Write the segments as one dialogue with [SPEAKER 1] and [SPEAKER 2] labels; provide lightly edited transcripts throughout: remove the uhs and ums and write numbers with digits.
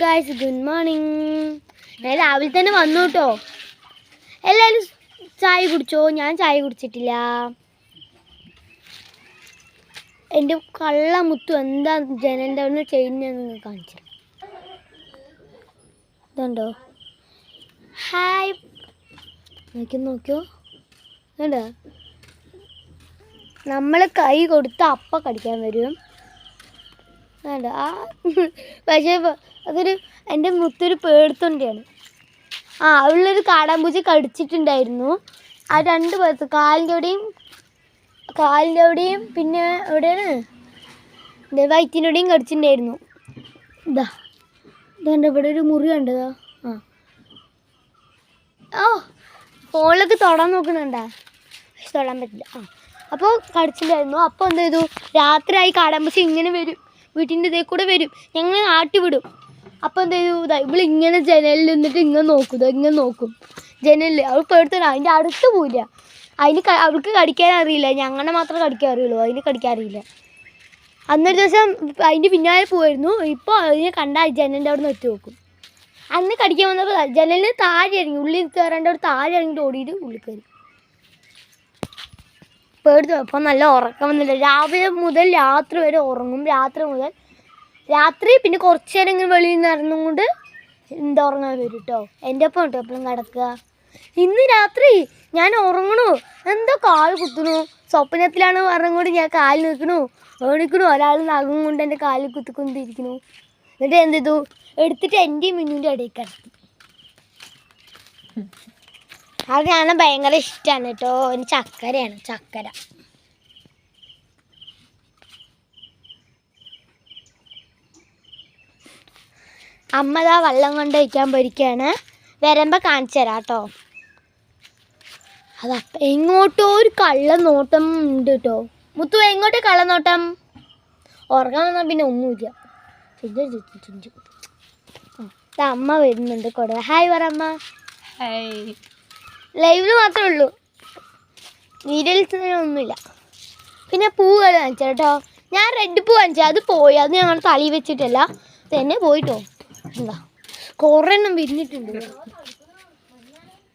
[SPEAKER 1] Guys, good morning. ഞാൻ രാവിലെ തന്നെ വന്നു കേട്ടോ. എല്ലാവരും ചായ കുടിച്ചോ? ഞാൻ ചായ കുടിച്ചിട്ടില്ല. എൻ്റെ കള്ള മുത്തു എന്താ ജനൻ്റെ അവിടെ ചെയ്യുന്നതെന്ന് നിങ്ങൾ കാണിച്ചു. ഇതുണ്ടോ? ഹായ്, നോക്കിയോ വേണ്ടോ? നമ്മൾ കൈ കൊടുത്ത് അപ്പം കടിക്കാൻ വരും. വേണ്ട പക്ഷേ അതൊരു എൻ്റെ മുത്തൊരു പേടിത്തൊണ്ടിയാണ്. അവളൊരു കാടാമ്പൂച്ചി കടിച്ചിട്ടുണ്ടായിരുന്നു. ആ രണ്ട് പേർത്ത് കാലിൻ്റെ അവിടെയും പിന്നെ എവിടെയാണ് വയറ്റിൻ്റെ അവിടെയും കടിച്ചിട്ടുണ്ടായിരുന്നു. ഇതാണ്ട് ഇവിടെ ഒരു മുറി കണ്ടതാ. ഫോണിലൊക്കെ തൊടാൻ നോക്കുന്നുണ്ടാ, പക്ഷെ തൊടാൻ പറ്റില്ല. അപ്പോൾ കടിച്ചിട്ടുണ്ടായിരുന്നു. അപ്പോൾ എന്ത് ചെയ്തു, രാത്രിയായി കാടാമ്പൂച്ചി ഇങ്ങനെ വരും, വീട്ടിൻ്റെ ഇതേ കൂടെ വരും, ഞങ്ങൾ നാട്ടി വിടും. അപ്പോൾ എന്ത് ചെയ്തു, ഇവളിങ്ങനെ ജനലിൽ നിന്നിട്ട് ഇങ്ങനെ നോക്കും ജനലിൽ. അവൾ പേടിത്തന്നെ, അതിൻ്റെ അടുത്ത് പോയില്ല. അവൾക്ക് കടിക്കാൻ അറിയില്ല, ഞങ്ങളെ മാത്രമേ കടിക്കാൻ അറിയുള്ളൂ, അതിന് കടിക്കാൻ അറിയില്ല. അന്നൊരു ദിവസം അതിൻ്റെ പിന്നാലെ പോയിരുന്നു. ഇപ്പോൾ അതിനെ കണ്ടാൽ ജനലിൻ്റെ അവിടെ നിന്ന് ഒറ്റ നോക്കും. അന്ന് കടിക്കാൻ വന്നപ്പോൾ ജനലിന് താഴെ ഇറങ്ങി, ഉള്ളിൽ കയറേണ്ട അവിടെ താഴെ ഇറങ്ങിയിട്ട് ഓടിയിട്ട് ഉള്ളിൽ കയറി. പേടിച്ചു. അപ്പോൾ നല്ല ഉറക്കം വന്നില്ല. രാവിലെ മുതൽ രാത്രി വരെ ഉറങ്ങും. രാത്രി പിന്നെ കുറച്ച് നേരം ഇങ്ങനെ വെളിയിൽ നിന്ന് ഇറങ്ങുകൊണ്ട് ഉറങ്ങാൻ വരും കേട്ടോ. എൻ്റെ ഒപ്പം കേട്ടോ എപ്പോഴും കിടക്കുക. ഇന്ന് രാത്രി ഞാൻ ഉറങ്ങണു, എന്തോ കാല് കുത്തുന്നു. സ്വപ്നത്തിലാണ് പറഞ്ഞുകൊണ്ട് ഞാൻ കാലിൽ നിൽക്കണു, ഒരാൾ നഖം കൊണ്ട് എൻ്റെ കാലിൽ കുത്തിക്കൊണ്ടിരിക്കുന്നു. എന്നിട്ട് എന്ത് ചെയ്തു, എടുത്തിട്ട് എൻ്റെയും മിന്നുവിൻ്റെ ഇടയിൽ കിടത്തി. അത് കാണാൻ ഭയങ്കര ഇഷ്ടമാണ് കേട്ടോ. ഒരു ചക്കര. അമ്മതാ വെള്ളം കൊണ്ട് വയ്ക്കാൻ പോയിരിക്കുകയാണ്. വരുമ്പോൾ കാണിച്ചു തരാം കേട്ടോ. അതപ്പം എങ്ങോട്ടോ ഒരു കള്ളനോട്ടം ഉണ്ട് കേട്ടോ. മുത്തു, എങ്ങോട്ടോ കള്ളനോട്ടം? ഉറങ്ങാൻ വന്നാൽ പിന്നെ ഒന്നുമില്ല. അമ്മ വരുന്നുണ്ട് കൂടെ. ഹായ് പറ അമ്മ.
[SPEAKER 2] ഹായ്.
[SPEAKER 1] ലൈവിൽ മാത്രമേ ഉള്ളൂ, വീഡിയോയിൽ ഒന്നുമില്ല. പിന്നെ പൂവുകൾ കാണിച്ചു കേട്ടോ. ഞാൻ റെഡ് പൂ കാണിച്ചു, അത് പോയി. അത് ഞങ്ങൾ തലി വെച്ചിട്ടല്ല, തന്നെ പോയിട്ടോ. എന്താ കുറേ എണ്ണം വിരിഞ്ഞിട്ടുണ്ട്.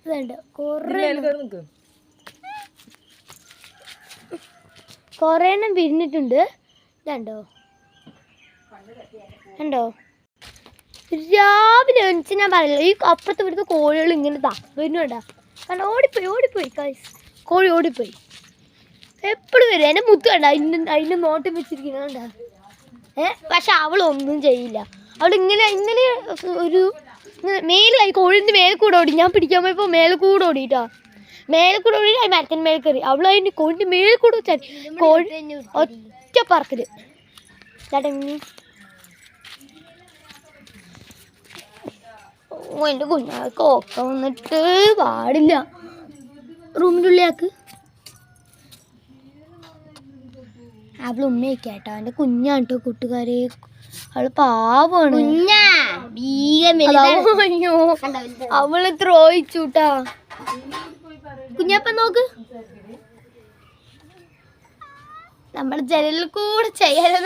[SPEAKER 1] ഇതുണ്ട്, കുറേ എണ്ണം വിരിഞ്ഞിട്ടുണ്ട്. ഇതുണ്ടോ? രാവിലെ എണിച്ച് ഞാൻ പറയില്ല, ഈ അപ്പുറത്ത് ഇവിടുത്തെ കോഴികൾ ഇങ്ങനെ വരുന്നുണ്ടാ. കാരണം ഓടിപ്പോയി കോഴി ഓടിപ്പോയി. എപ്പോഴും വരും. എൻ്റെ മുത്ത് കണ്ട അതിൻ്റെ നോട്ടം വെച്ചിരിക്കുന്നുണ്ടാ. പക്ഷെ അവളൊന്നും ചെയ്യില്ല. അവളിങ്ങനെ ഒരു മേലെ കോഴിൻ്റെ മേലെ കൂടെ ഓടി. ഞാൻ പിടിക്കാൻ പോയപ്പോൾ മേലെ കൂടെ ഓടിയിട്ടാ. മേലെ കൂടെ ഓടി ആ മരത്തിന് മേലെ കയറി. അവൾ അതിൻ്റെ കോഴിൻ്റെ മേലെ കൂടെ വെച്ചാൽ കോഴി ഒറ്റ പറക്കല്. എൻ്റെ കുഞ്ഞാൾക്ക് ഒക്കെ വന്നിട്ട് പാടില്ല. റൂമിൻ്റെ ഉള്ളിലാക്ക്. അവൾ ഉമ്മയൊക്കെ ആട്ടോ. എൻ്റെ കുഞ്ഞാണ് കേട്ടോ കൂട്ടുകാരെ. അവള് പാവാണ്. അവള് ദ്രോഹിച്ചുട്ടാ. കുഞ്ഞപ്പ നോക്ക്, നമ്മൾ ജനലിൽ കൂടെ ചെയ്യാനോ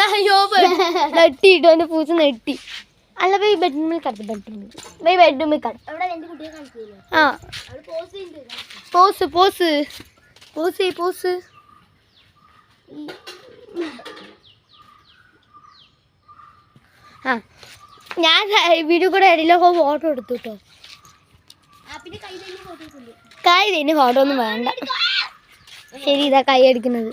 [SPEAKER 1] നെട്ടിട്ടോ. എൻ്റെ പൂച്ച നെട്ടി. അല്ല ബൈ ബെഡ്റൂമിൽ കിടത്ത്. ബെഡ്റൂമിൽ കിടത്ത്. പോസ്. ഞാൻ വീഡിയോ കൂടെ ഇടയിലൊക്കെ ഫോട്ടോ എടുത്തു കേട്ടോ. കൈ തന്നെ ഫോട്ടോ ഒന്നും വേണ്ട. ശരി, ഇതാ കൈ അടിക്കുന്നത്.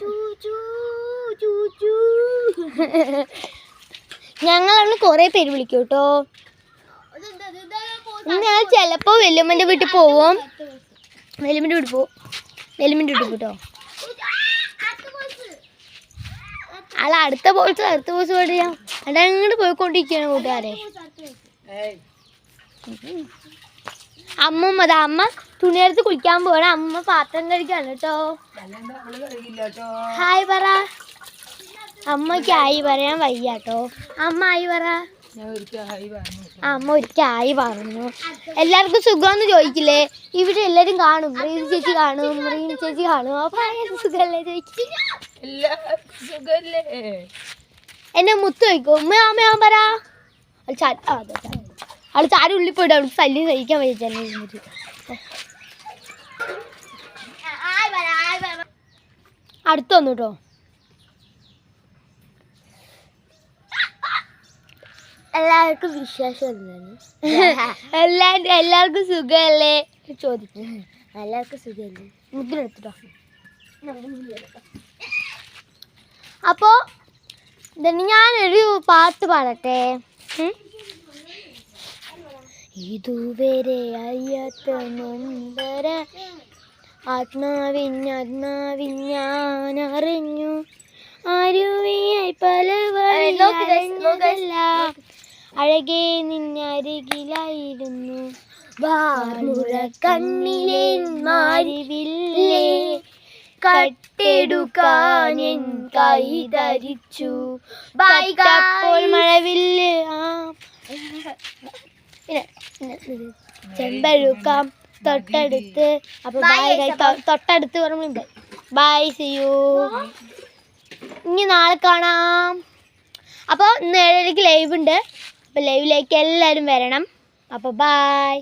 [SPEAKER 1] ഞങ്ങളവിടെ കുറേ പേര് വിളിക്കും കേട്ടോ. ഞാൻ ചിലപ്പോൾ വെല്ലുമ്മൻ്റെ വീട്ടിൽ പോവും. വെല്ലുമ്മൻ്റെ വീട്ടിൽ കേട്ടോ. അടുത്ത ബോൾസ് പഠിക്കാം. അവിടെ അങ്ങോട്ട് പോയിക്കൊണ്ടിരിക്കുകയാണ് കൂട്ടുകാരെ. അമ്മ തുണിയെടുത്ത് കുളിക്കാൻ പോകണം. അമ്മ പാത്രം കഴിക്കാണ് കേട്ടോ. ഹായ് പറ. അമ്മയ്ക്ക് ആയി പറയാൻ വയ്യ കേട്ടോ. അമ്മ ആയി പറ. അമ്മ ഒരിക്കൽ ആയി പറഞ്ഞു. എല്ലാവർക്കും സുഖമെന്ന് ചോദിക്കില്ലേ? ഇവിടെ എല്ലാവരും കാണും. റീന ചേച്ചി കാണും. അപ്പൊ സുഖമല്ലേ ചോദിക്കും. എന്നെ മുത്ത് ചോദിക്കും. ഉമ്മ പറ. അവള് ചാടി ഉള്ളിൽ പോയിട്ട് അവൾക്ക് ശല്യം സഹിക്കാൻ വയ്യ. അടുത്ത് വന്നു കേട്ടോ. എല്ലാവർക്കും വിശ്വാസമല്ലേ? എല്ലാവർക്കും സുഖമല്ലേ ചോദിക്കും. എല്ലാവർക്കും സുഖമല്ലേ? മുദ്ര എടുത്തിട്ടോ. അപ്പോ ഞാനൊരു പാട്ട് പാടട്ടെ. ഇതുവരെ അറിയാത്ത നൊമ്പര ആത്മാവിൻ ഞാൻ അറിഞ്ഞു. അരുവിയായി പല വഴിയല്ല അഴകേ നിന്നരികിലായിരുന്നു. വാർമുറ കണ്ണിലെ മാരിവില്ലേ കട്ടെടുക്കാൻ എൻ കൈ ധരിച്ചു. അപ്പോൾ മഴവില്ല് ചെമ്പഴുക്കാം തൊട്ടടുത്ത്. അപ്പൊ തൊട്ടടുത്ത് പറയുമ്പോ ബൈ, സീ യു. ഇനി നാളെ കാണാം. അപ്പോൾ ഇന്ന് 7:30 ലൈവ് ഉണ്ട്. അപ്പോൾ ലൈവിലേക്ക് എല്ലാവരും വരണം. അപ്പോൾ ബൈ.